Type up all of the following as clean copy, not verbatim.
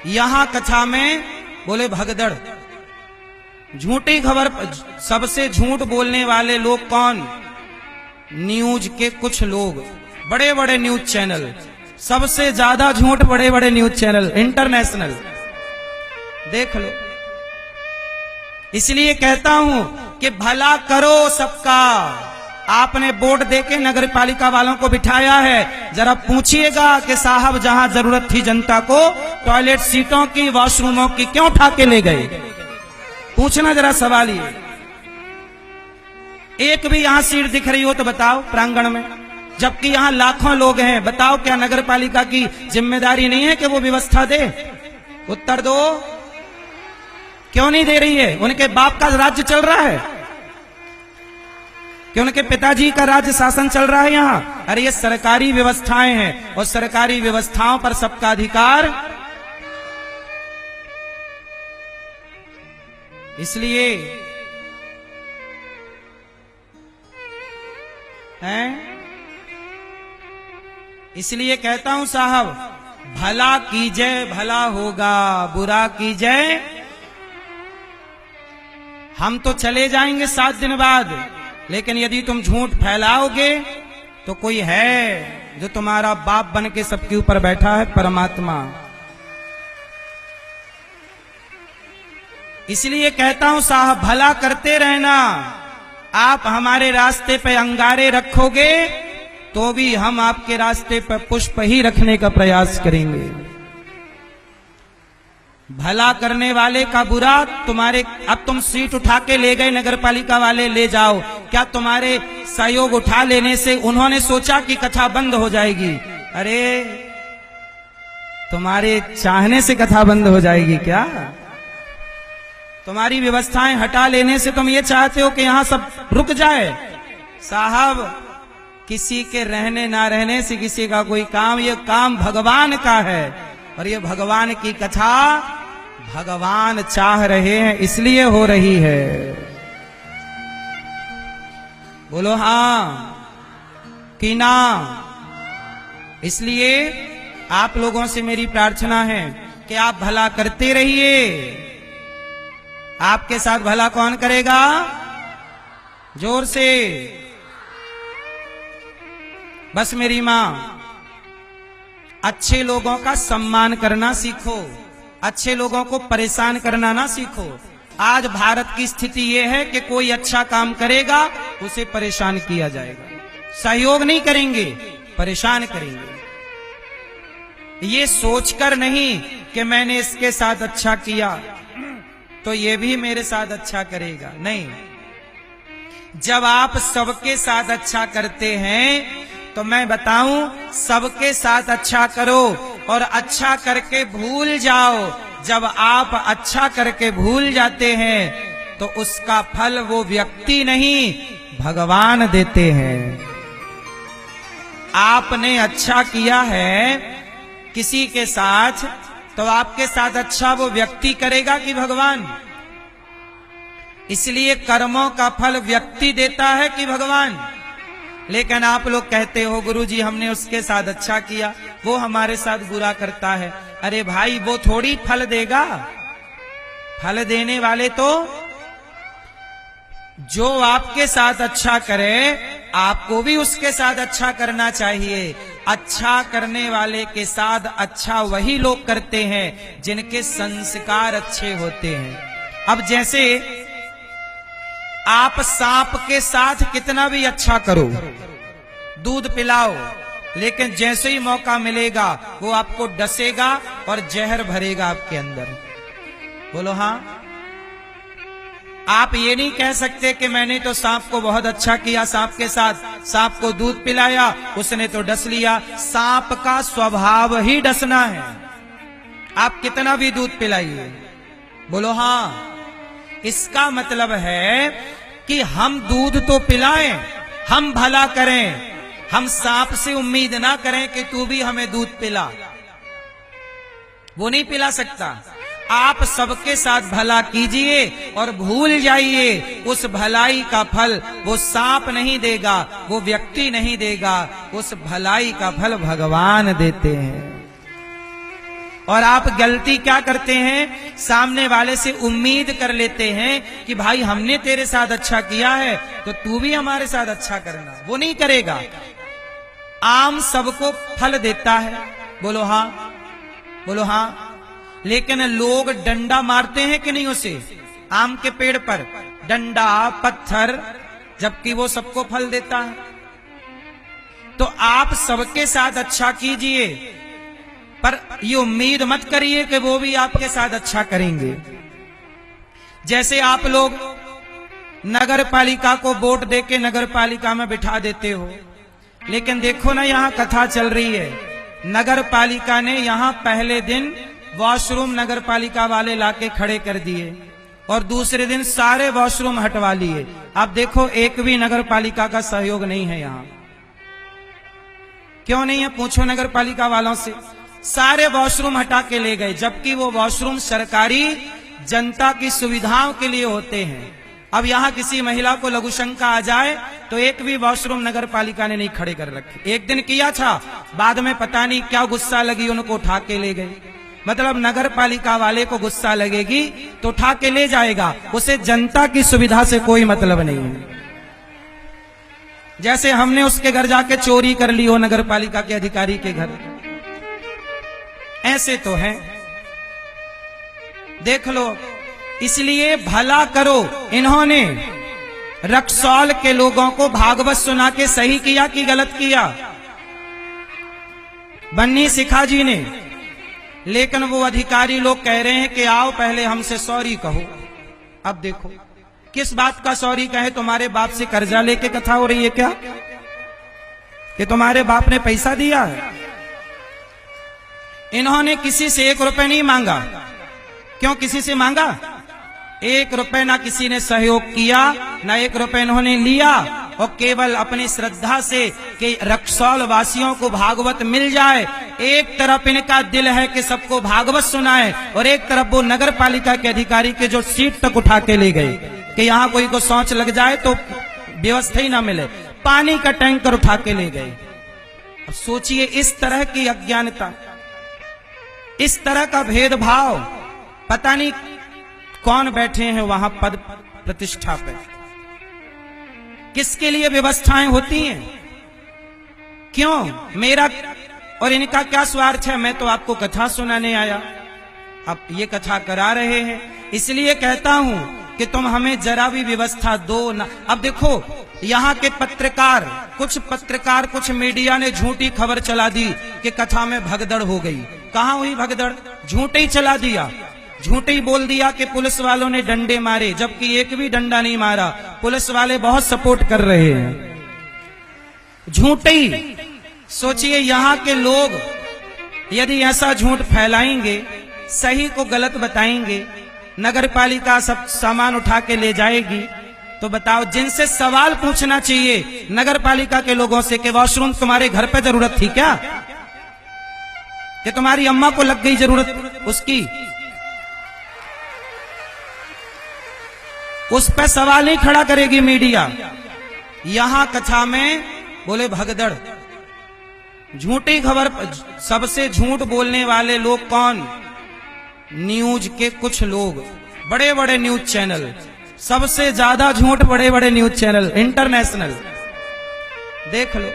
यहां कथा में बोले भगदड़, झूठी खबर, सबसे झूठ बोलने वाले लोग कौन? न्यूज के कुछ लोग, बड़े बड़े न्यूज चैनल, सबसे ज्यादा झूठ बड़े बड़े न्यूज चैनल इंटरनेशनल, देख लो। इसलिए कहता हूं कि भला करो सबका। आपने बोर्ड देके नगर पालिका वालों को बिठाया है, जरा पूछिएगा कि साहब जहां जरूरत थी जनता को टॉयलेट सीटों की, वॉशरूमों की, क्यों उठा के ले गए? पूछना जरा सवाल ये। एक भी यहां सीट दिख रही हो तो बताओ प्रांगण में, जबकि यहां लाखों लोग हैं। बताओ क्या नगर पालिका की जिम्मेदारी नहीं है कि वो व्यवस्था दे? उत्तर दो, क्यों नहीं दे रही है? उनके बाप का राज्य चल रहा है कि उनके पिताजी का राज्य शासन चल रहा है यहां? अरे ये सरकारी व्यवस्थाएं हैं और सरकारी व्यवस्थाओं पर सबका अधिकार। इसलिए इसलिए कहता हूं साहब, भला कीजिए भला होगा, बुरा कीजिए। हम तो चले जाएंगे 7 दिन बाद, लेकिन यदि तुम झूठ फैलाओगे तो कोई है जो तुम्हारा बाप बन के सबके ऊपर बैठा है, परमात्मा। इसलिए कहता हूं साहब, भला करते रहना। आप हमारे रास्ते पे अंगारे रखोगे तो भी हम आपके रास्ते पर पुष्प ही रखने का प्रयास करेंगे। भला करने वाले का बुरा तुम्हारे, अब तुम सीट उठा के ले गए नगर पालिका वाले, ले जाओ, क्या तुम्हारे सहयोग उठा लेने से उन्होंने सोचा कि कथा बंद हो जाएगी? अरे तुम्हारे चाहने से कथा बंद हो जाएगी क्या? तुम्हारी व्यवस्थाएं हटा लेने से तुम ये चाहते हो कि यहां सब रुक जाए? साहब, किसी के रहने ना रहने से किसी का कोई काम, ये काम भगवान का है और ये भगवान की कथा भगवान चाह रहे हैं, इसलिए हो रही है। बोलो हां कि ना? इसलिए आप लोगों से मेरी प्रार्थना है कि आप भला करते रहिए। आपके साथ भला कौन करेगा? जोर से। बस मेरी मां, अच्छे लोगों का सम्मान करना सीखो, अच्छे लोगों को परेशान करना ना सीखो। आज भारत की स्थिति यह है कि कोई अच्छा काम करेगा उसे परेशान किया जाएगा, सहयोग नहीं करेंगे, परेशान करेंगे। ये सोचकर नहीं कि मैंने इसके साथ अच्छा किया तो ये भी मेरे साथ अच्छा करेगा, नहीं। जब आप सबके साथ अच्छा करते हैं तो मैं बताऊं, सबके साथ अच्छा करो और अच्छा करके भूल जाओ। जब आप अच्छा करके भूल जाते हैं तो उसका फल वो व्यक्ति नहीं भगवान देते हैं। आपने अच्छा किया है किसी के साथ तो आपके साथ अच्छा वो व्यक्ति करेगा कि भगवान? इसलिए कर्मों का फल व्यक्ति देता है कि भगवान? लेकिन आप लोग कहते हो गुरुजी हमने उसके साथ अच्छा किया, वो हमारे साथ बुरा करता है। अरे भाई, वो थोड़ी फल देगा। फल देने वाले तो जो आपके साथ अच्छा करे, आपको भी उसके साथ अच्छा करना चाहिए। अच्छा करने वाले के साथ अच्छा वही लोग करते हैं जिनके संस्कार अच्छे होते हैं। अब जैसे आप सांप के साथ कितना भी अच्छा करो, दूध पिलाओ, लेकिन जैसे ही मौका मिलेगा वो आपको डसेगा और जहर भरेगा आपके अंदर। बोलो हां? आप ये नहीं कह सकते कि मैंने तो सांप को बहुत अच्छा किया, सांप के साथ, सांप को दूध पिलाया, उसने तो डस लिया। सांप का स्वभाव ही डसना है, आप कितना भी दूध पिलाइए। बोलो हां? इसका मतलब है कि हम दूध तो पिलाएं, हम भला करें, हम सांप से उम्मीद ना करें कि तू भी हमें दूध पिला, वो नहीं पिला सकता। आप सबके साथ भला कीजिए और भूल जाइए उस भलाई का फल वो सांप नहीं देगा, वो व्यक्ति नहीं देगा, उस भलाई का फल भगवान देते हैं। और आप गलती क्या करते हैं, सामने वाले से उम्मीद कर लेते हैं कि भाई हमने तेरे साथ अच्छा किया है तो तू भी हमारे साथ अच्छा करना। वो नहीं करेगा। आम सबको फल देता है, बोलो हाँ, बोलो हाँ। लेकिन लोग डंडा मारते हैं कि नहीं उसे, आम के पेड़ पर डंडा पत्थर, जबकि वो सबको फल देता है। तो आप सबके साथ अच्छा कीजिए, पर ये उम्मीद मत करिए कि वो भी आपके साथ अच्छा करेंगे। जैसे आप लोग नगर पालिका को वोट देके नगर पालिका में बिठा देते हो, लेकिन देखो ना यहाँ कथा चल रही है, नगर पालिका ने यहाँ पहले दिन वॉशरूम नगर पालिका वाले लाके खड़े कर दिए और दूसरे दिन सारे वॉशरूम हटवा लिए। अब देखो एक भी नगर पालिका का सहयोग नहीं है यहाँ। क्यों नहीं है, पूछो नगर पालिका वालों से। सारे वॉशरूम हटा के ले गए, जबकि वो वॉशरूम सरकारी जनता की सुविधाओं के लिए होते हैं। अब यहाँ किसी महिला को लघु शंका आ जाए तो एक भी वॉशरूम नगर पालिका ने नहीं खड़े कर रखे। एक दिन किया था, बाद में पता नहीं क्या गुस्सा लगी, उनको उठा के ले गए। मतलब नगर पालिका वाले को गुस्सा लगेगी तो उठा के ले जाएगा, उसे जनता की सुविधा से कोई मतलब नहीं है। जैसे हमने उसके घर जाके चोरी कर ली हो, नगर पालिका के अधिकारी के घर, ऐसे तो है। देख लो, इसलिए भला करो। इन्होंने रक्सौल के लोगों को भागवत सुना के सही किया कि गलत किया, बन्नी सिखा जी ने। लेकिन वो अधिकारी लोग कह रहे हैं कि आओ पहले हमसे सॉरी कहो। अब देखो किस बात का सॉरी कहे, तुम्हारे बाप से कर्जा लेके कथा हो रही है क्या, कि तुम्हारे बाप ने पैसा दिया है? इन्होंने किसी से 1 रुपए नहीं मांगा। क्यों किसी से मांगा? 1 रुपए ना किसी ने सहयोग किया, ना 1 रुपए इन्होंने लिया, और केवल अपनी श्रद्धा से कि रक्सौल वासियों को भागवत मिल जाए। एक तरफ इनका दिल है कि सबको भागवत सुनाए, और एक तरफ वो नगर पालिका के अधिकारी के जो सीट तक उठा के ले गए कि यहाँ कोई को शौच लग जाए तो व्यवस्था ही ना मिले, पानी का टैंकर उठा के ले गए। अब सोचिए इस तरह की अज्ञानता, इस तरह का भेदभाव, पता नहीं कौन बैठे हैं वहां पद प्रतिष्ठा पे, किसके लिए व्यवस्थाएं होती हैं, क्यों? मेरा और इनका क्या स्वार्थ है? मैं तो आपको कथा सुनाने आया, अब ये कथा करा रहे हैं, इसलिए कहता हूं कि तुम हमें जरा भी व्यवस्था दो ना। अब देखो यहाँ के पत्रकार, कुछ मीडिया ने झूठी खबर चला दी कि कथा में भगदड़ हो गई। कहां हुई भगदड़? झूठे ही चला दिया, झूठे ही बोल दिया कि पुलिस वालों ने डंडे मारे, जबकि एक भी डंडा नहीं मारा। पुलिस वाले बहुत सपोर्ट कर रहे हैं, झूठे ही। सोचिए यहाँ के लोग यदि ऐसा झूठ फैलाएंगे, सही को गलत बताएंगे, नगर पालिका सब सामान उठा के ले जाएगी, तो बताओ जिनसे सवाल पूछना चाहिए नगर पालिका के लोगों से कि वॉशरूम तुम्हारे घर पे जरूरत थी क्या, कि तुम्हारी अम्मा को लग गई जरूरत उसकी, उस पर सवाल नहीं खड़ा करेगी मीडिया। यहां कथा में बोले भगदड़, झूठी खबर। सबसे झूठ बोलने वाले लोग कौन? न्यूज के कुछ लोग, बड़े बड़े न्यूज चैनल, सबसे ज्यादा झूठ बड़े बड़े न्यूज चैनल इंटरनेशनल, देख लो।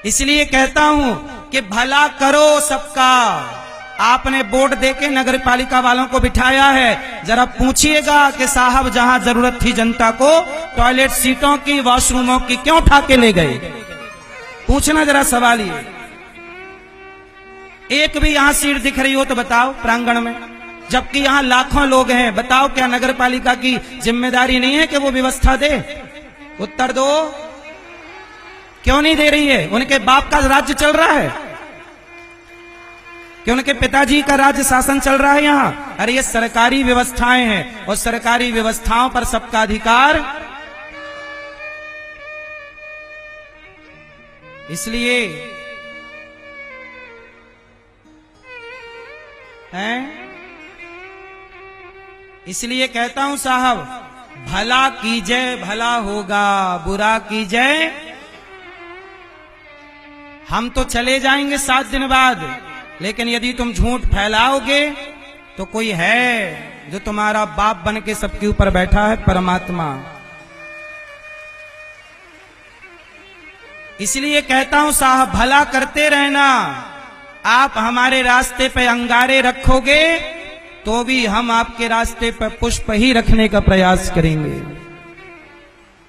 इसलिए कहता हूं कि भला करो सबका। आपने वोट देके नगर पालिका वालों को बिठाया है, जरा पूछिएगा कि साहब जहां जरूरत थी जनता को टॉयलेट सीटों की, वॉशरूमों की, क्यों उठा के ले गए? पूछना जरा सवाल ये। एक भी यहां सीट दिख रही हो तो बताओ प्रांगण में, जबकि यहां लाखों लोग हैं। बताओ क्या नगर पालिका की जिम्मेदारी नहीं है कि वो व्यवस्था दे? उत्तर दो, क्यों नहीं दे रही है? उनके बाप का राज्य चल रहा है कि उनके पिताजी का राज्य शासन चल रहा है यहां? अरे ये सरकारी व्यवस्थाएं हैं, और सरकारी व्यवस्थाओं पर सबका अधिकार। इसलिए इसलिए कहता हूं साहब, भला कीजिए भला होगा, बुरा कीजिए। हम तो चले जाएंगे 7 दिन बाद, लेकिन यदि तुम झूठ फैलाओगे तो कोई है जो तुम्हारा बाप बन के सबके ऊपर बैठा है, परमात्मा। इसलिए कहता हूं साहब, भला करते रहना। आप हमारे रास्ते पे अंगारे रखोगे तो भी हम आपके रास्ते पर पुष्प ही रखने का प्रयास करेंगे।